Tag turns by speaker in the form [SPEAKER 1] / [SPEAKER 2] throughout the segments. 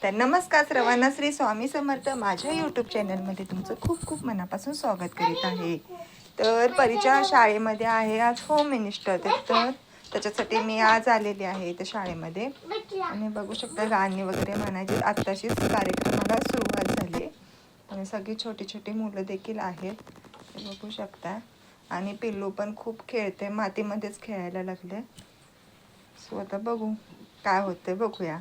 [SPEAKER 1] तर नमस्कार सर्वांना, श्री स्वामी समर्थ. माझ्या यूट्यूब चॅनलमध्ये तुमचं खूप खूप मनापासून स्वागत करीत आहे. तर परीच्या शाळेमध्ये आहे आज होम मिनिस्टर, तर त्याच्यासाठी मी आज आलेली आहे इथं शाळेमध्ये. आणि बघू शकता गाणी वगैरे म्हणायची आत्ताशीच कार्यक्रमाला सुरुवात झाली आणि सगळी छोटी छोटी मुलं देखील आहेत, बघू शकता. आणि पिल्लू पण खूप खेळते, मातीमध्येच खेळायला लागले. सो आता बघू काय होतं, बघूया.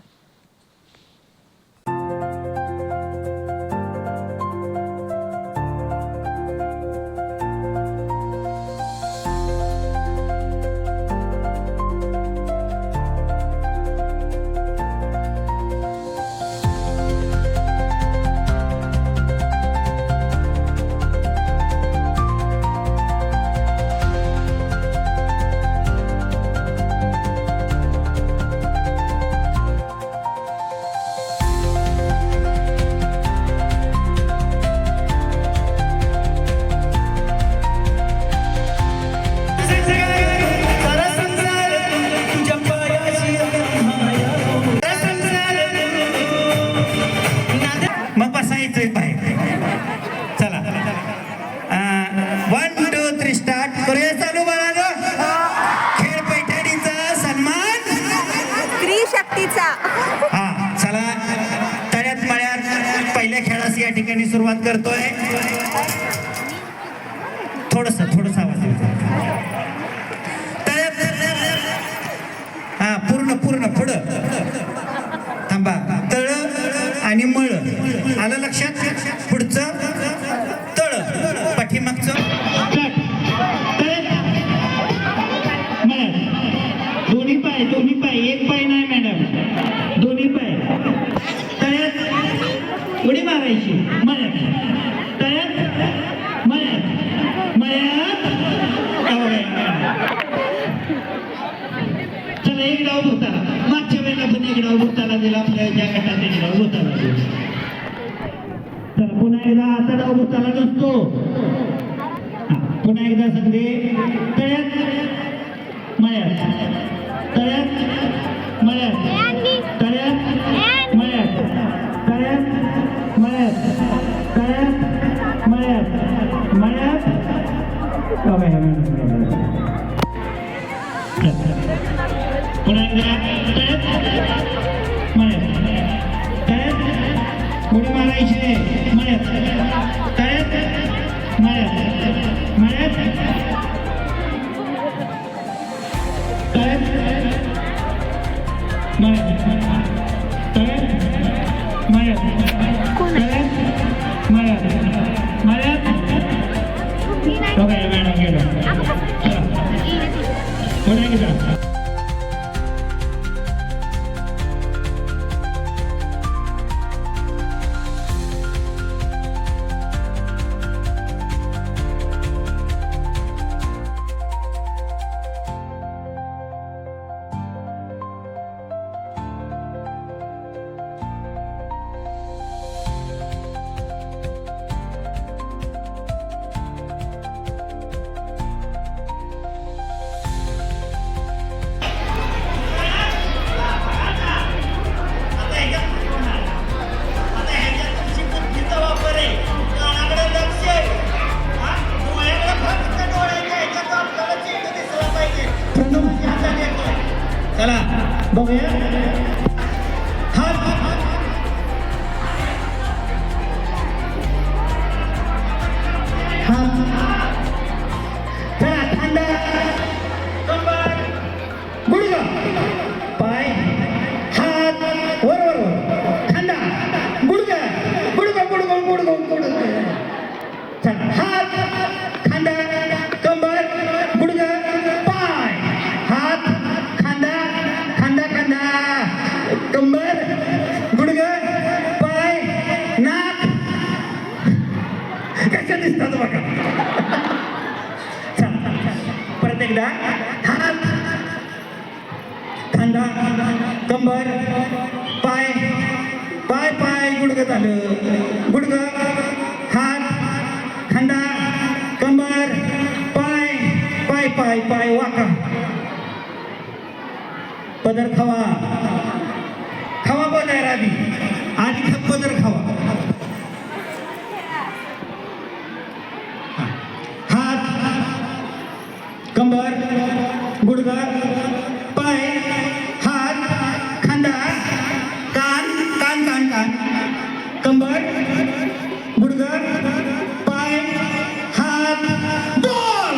[SPEAKER 2] चला 1 2 3 स्टार्ट करूया. चालू बाळानो. खेळ पैठणीचा सन्मान
[SPEAKER 1] स्त्री शक्तीचा.
[SPEAKER 2] हा चला, तळ्यात मळ्यात पहिल्या खेळास या ठिकाणी सुरुवात करतोय. थोडस आवाज तळ्यात. हा पूर्ण पुढं थांबा. तळ आणि मळ आलं लक्षात. पुढचं तळ, पाठीमागचं दोन्ही पाय एक पाय नाही मॅडम, दोन्ही पाय तळ्यात उडी मारायची. मळ्यात तळ्यात मळ्यात चला एक डाव भूताला. मागच्या वेळेला पण एक डाव भूताला दिला आपल्या ज्या गटात, एक डाव भूताला दिला. चला पुन्हा एकदा आता डाव भूताला नसतो. पुन्हा एकदा सांगते. तळ्यात मळ्यात तळ्यात मळ्यात तळ्यात मळ्यात तळ्यात मळ्यात तळ्यात मळ्यात मळ्यात. पुन्हा एकदा तळ्यात मळ्यात तळ्यात उडी मारायची. मळ्यात तळ्यात मळ्यात मळ्यात तळ्यात मळ्यात तळ्यात मळ्यात तळ्यात मळ्यात मळ्यात. मॅडम गेलो. चला पुन्हा एकदा. चला बघूया. हात चला. खांदा कंबर गुडघा पाय हात वर खांदा गुडघा गुडघा गुडघा गुडघा गुडघा. चला हात खांदा कंबर गुडघा पाय हात खांदा खांदा कंबर गुडघा पाय नाक. कशा दिसतात बघा. परत एकदा. हात खांदा कंबर पाय पाय पाय गुडघं झालं. गुडघं हात खांदा कंबर पाय पाय पाय पाय वाका. पदर खवा बोलायला आधी आणि पदर खावा. हात, कंबर, गुडघा, पाय, हात, खांदा, कान कान कान कान, कंबर, गुडघा, पाय, हात, बॉल.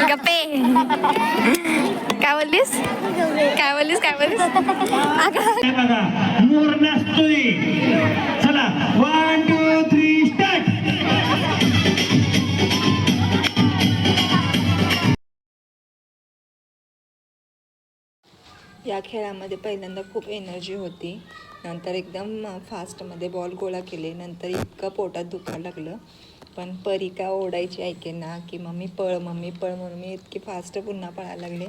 [SPEAKER 1] गप्पे. काय बोललीस काय बोललीस काय बोललीस
[SPEAKER 2] हे बघा मोर नाचतोय. चला 1 2 3 स्टार्ट.
[SPEAKER 1] या खेळामध्ये पहिल्यांदा खूप एनर्जी होती, नंतर एकदम फास्टमध्ये बॉल गोळा केले, नंतर इतकं पोटात दुखायला लागलं. पण परी का ओढायची ऐकेना की मम्मी पळ म्हणून मी इतकी फास्ट पुन्हा पळायला लागले.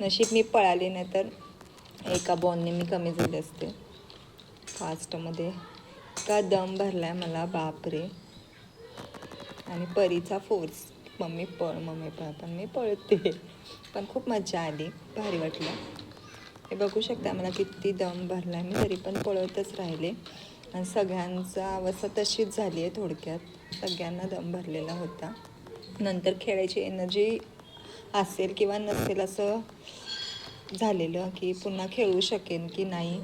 [SPEAKER 1] नशीब मी पळाले, नाही तर एका बॉलने मी कमी झाले असते. फास्टमध्ये का दम भरला आहे मला, बापरे. आणि परीचा फोर्स, मम्मी पळ पण मी पळते. पण खूप मजा आली, भारी वाटलं. हे बघू शकता मला किती दम भरला आहे मी, तरी पण पळतच राहिले. आणि सगळ्यांचा अवस्था तशीच झाली आहे. थोडक्यात सगळ्यांना दम भरलेला होता. नंतर खेळायची एनर्जी असेल किंवा नसेल असं झालेलं की पुन्हा खेळू शकेन की नाही.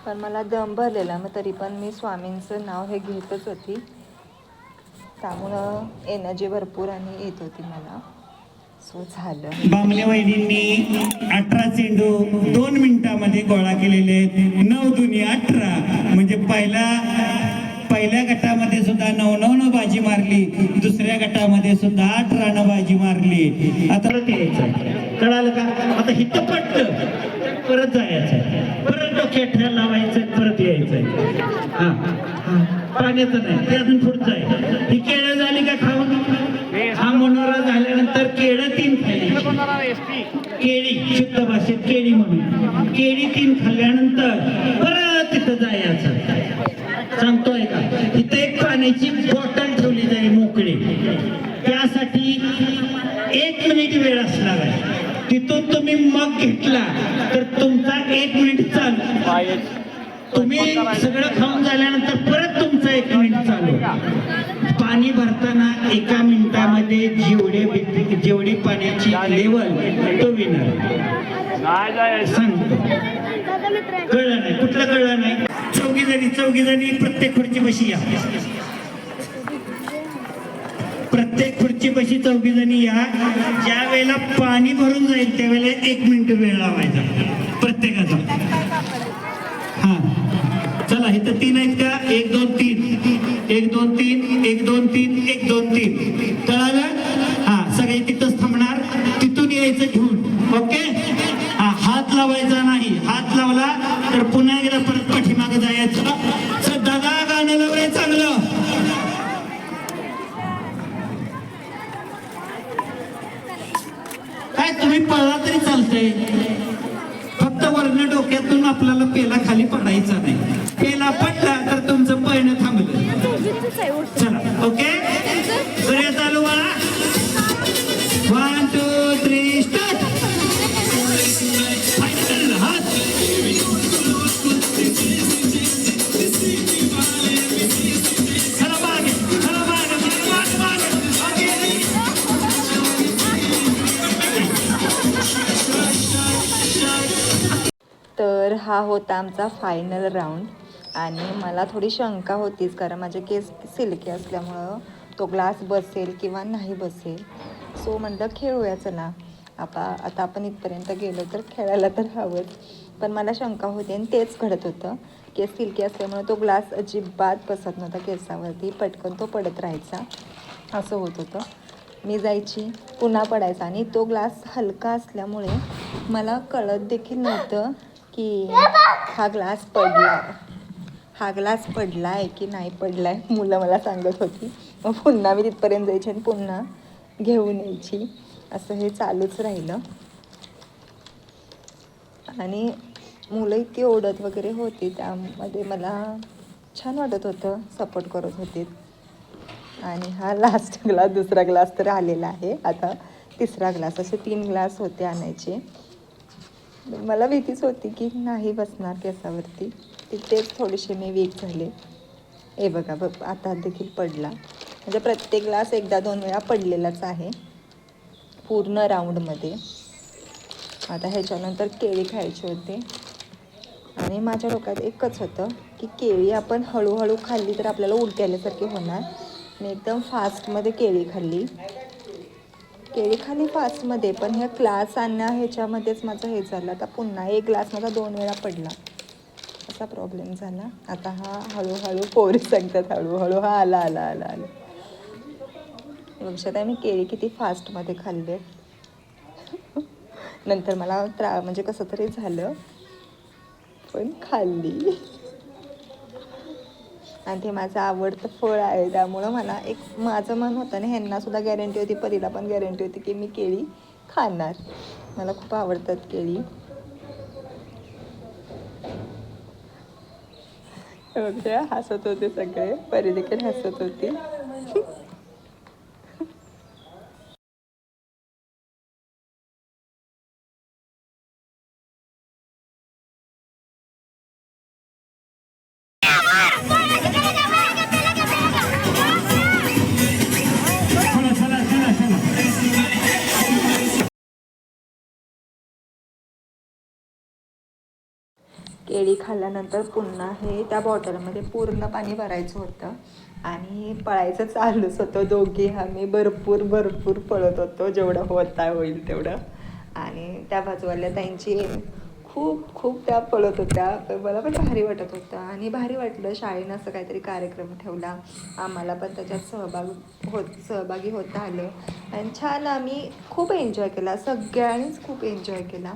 [SPEAKER 1] पण मला दम भरलेला, मग तरी पण मी स्वामींचं नाव हे घेतच होती. त्यामुळं एनर्जी भरपूर आणि येत होती मला. सो झालं.
[SPEAKER 2] बामणे वहिनींनी 18 चेंडू 2 मिनिटांमध्ये गोळा केलेले आहेत. 9 दुनी 18, म्हणजे पहिल्या गटामध्ये सुद्धा 9 बाजी मारली, दुसऱ्या गटामध्ये सुद्धा 18 बाजी मारली. आता परत यायचं, कळालं का? आता हिथं पडतं परत जायचं, परत डोक्यात ठेल लावायचं, परत यायचं. पाण्याचं नाही, ते अजून पुढचं आहे. ही केळं झाली का खाऊन? हा मनोरा झाल्यानंतर केळं 3 खाल्ली, केळी शुद्ध भाषेत केळी म्हणून, केळी 3 खाल्ल्यानंतर परत तिथं जायचं. सांगतोय का? तिथे एक पाण्याची बॉटल ठेवली जाईल मोकळी, त्यासाठी 1 मिनिट वेळ असणार आहे. तिथून तुम्ही मग घेतला तर तुमचा 1 मिनिट चालू. तुम्ही सगळं खाऊन झाल्यानंतर परत तुमचा 1 मिनिट चालू. पाणी भरताना 1 मिनिटामध्ये जेवढी पाण्याची लेवल तो विनर. सांगतो, कळलं नाही? कुठलं कळलं नाही? चौघी जणी प्रत्येक खुर्ची बशी या. प्रत्येक खुर्ची बशी 4 जणी या. ज्या वेळेला पाणी भरून जाईल त्यावेळेला 1 मिनिट वेळ लावायचा प्रत्येकाचा. हा चला, हे तर 3 आहेत का? 1 2 3 1 2 3 1 2 3 1 2 3. कळालं? हा, सगळे तिथंच थांबणार, तिथून यायचं घेऊन. ओके. हा, हात लावायचा नाही. हात लावला तर पुन्हा एकदा परत पाठीमागे जायचं. तर दादा गाणं लावलंय चांगलं. काय तुम्ही पळला तरी चालतंय, फक्त वर्ण डोक्यातून आपल्याला पेला खाली पडायचा नाही. पेला पडला तर तुमचं पळणं थांबलं. चला ओके, सूर्य चालू बाळा. 1 2 3 स्टार्ट.
[SPEAKER 1] तर हा होता आमचा फायनल राऊंड. आणि मला थोडी शंका होतीच, कारण माझे केस सिल्की असल्यामुळं तो ग्लास बसेल किंवा नाही बसेल. सो म्हटलं खेळूया चला. आता आपण इथपर्यंत गेलो तर खेळायला तर हवंच. पण मला शंका होती आणि तेच घडत होतं. केस सिल्की असल्यामुळे तो ग्लास अजिबात बसत नव्हता केसावरती, पटकन तो पडत राहायचा. असं होत होतं. मी जायची, पुन्हा पडायचा. आणि तो ग्लास हलका असल्यामुळे मला कळत देखील नव्हतं की हा ग्लास पडला आहे की नाही पडला आहे. मुलं मला सांगत होती. मग पुन्हा मी तिथपर्यंत जायची आणि पुन्हा घेऊन यायची. असं हे चालूच राहिलं. आणि मुलं इतकी ओढत वगैरे होती, त्यामध्ये मला छान वाटत होतं, सपोर्ट करत होते. आणि हा लास्ट ग्लास, दुसरा ग्लास तर आलेला आहे. आता तिसरा ग्लास, असे 3 ग्लास होते आणायचे. मला भीतीच होती की नाही बसणार केसावरती. तिथेच थोडीशी मी वीक झाले. हे बघा आता देखील पडला. म्हणजे प्रत्येक ग्लास 1-2 वेळा पडलेलाच आहे पूर्ण राऊंडमध्ये. आता ह्याच्यानंतर केळी खायची होते. आणि माझ्या डोक्यात एकच होतं की केळी आपण हळूहळू खाल्ली तर आपल्याला उलटी आल्यासारखी होणार. मी एकदम फास्टमध्ये केळी खाल्ली फास्टमध्ये. पण ह्या ग्लास आणण्या ह्याच्यामध्येच माझं हे झालं. आता पुन्हा एक ग्लास माझा 2 वेळा पडला, असा प्रॉब्लेम झाला. आता हा हळूहळू पोरी सांगतात हळूहळू हा आला. लक्षात आहे मी केळी किती फास्टमध्ये खाल्ले. नंतर मला म्हणजे कसं तरी झालं, पण खाल्ली. आणि ते माझं आवडतं फळ आहे, त्यामुळं मला माझं मन होतं आणि ह्यांना सुद्धा गॅरंटी होती, परीला पण गॅरंटी होती की मी केळी खाणार. मला खूप आवडतात केळी. हसत होते सगळे, परी देखील हसत होती. केळी खाल्ल्यानंतर पुन्हा हे त्या बॉटलमध्ये पूर्ण पाणी भरायचं होतं आणि पळायचं चालूच होतं. दोघी आम्ही भरपूर पळत होतो, जेवढं होईल तेवढं. आणि त्या बाजूवाल्या ताईंची खूप त्या पळत होत्या. तर मला पण भारी वाटत होतं आणि भारी वाटलं. शाळेनं असं काहीतरी कार्यक्रम ठेवला, आम्हाला पण त्याच्यात सहभागी होता आलं. आणि छान आम्ही खूप एन्जॉय केला, सगळ्यांनीच खूप एन्जॉय केला.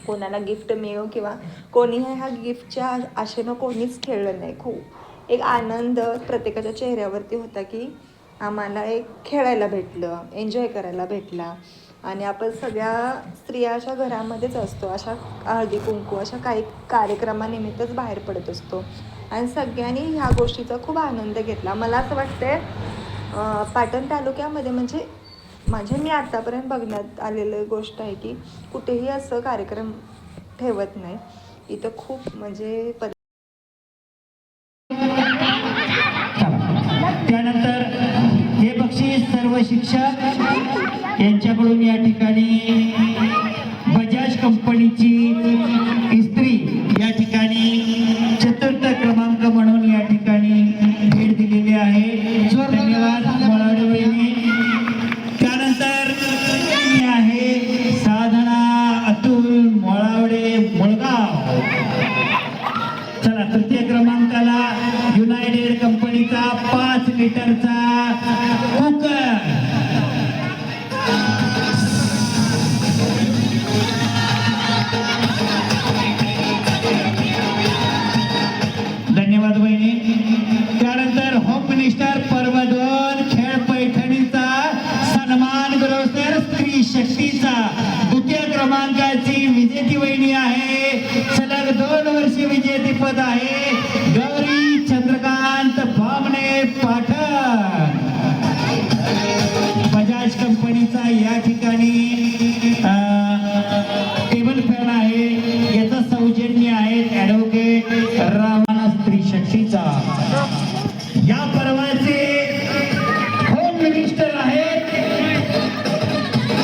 [SPEAKER 1] कोणाला गिफ्ट मिळो किंवा कोणीही ह्या गिफ्टच्या आशेनं कोणीच खेळलं नाही. खूप एक आनंद प्रत्येकाच्या चेहऱ्यावरती होता की आम्हाला एक खेळायला भेटलं, एन्जॉय करायला भेटला. आणि आपण सगळ्या स्त्रिया अशा घरामध्येच असतो, अशा हळदी कुंकू अशा काही कार्यक्रमानिमित्तच बाहेर पडत असतो. आणि सगळ्यांनी ह्या गोष्टीचा खूप आनंद घेतला. मला असं वाटतंय पाटण तालुक्यामध्ये म्हणजे मी आतापर्यंत बघण्यात आलेली गोष्ट आहे की कुठेही असं कार्यक्रम ठेवत नाही. इथं खूप म्हणजे
[SPEAKER 2] त्यानंतर हे बक्षीस सर्व शिक्षक यांच्याकडून या ठिकाणी बजाज कंपनीची इस्त्री या ठिकाणी 4था क्रमांक म्हणून या ठिकाणी भेट दिलेली आहे. धन्यवाद मोळावडे. त्यानंतर आहे साधना अतुल मोळावडे मुळगाव. चला, 3य क्रमांकाला युनायटेड कंपनीचा 5 लिटरचा कुकर. सलग 2 वर्षे विजेतेपद आहे गौरी चंद्रकांत बामणे पाठक. बजाज कंपनीचा या ठिकाणी टेबल फॅन आहे. याचं सौजन्य आहे ऍडव्होकेट रावणा स्त्री शक्तीचा. या पर्वाचे होम मिनिस्टर आहेत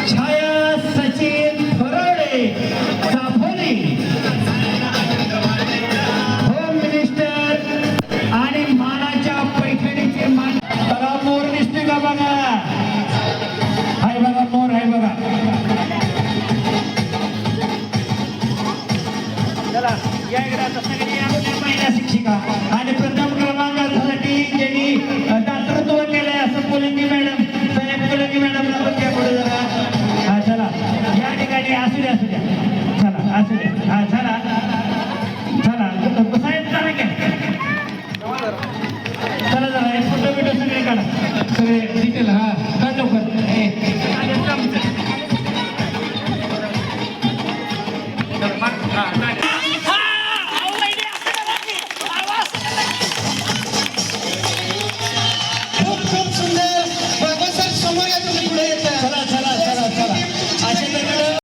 [SPEAKER 2] छाया सचिन थोराडे चाफोली. होम मिनिस्टर आणि मानाच्या पैठणीचे मान. बघा मोर दिसते का बघा. हाय बघा मोर आहे बघा. चला या इकडे आता सगळी आपल्या महिला शिक्षिका आणि प्रथम क्रमांकासाठी ज्यांनी दातृत्व केलंय असं कोलिंगी मॅडम साहेब कोलिंगी मॅडम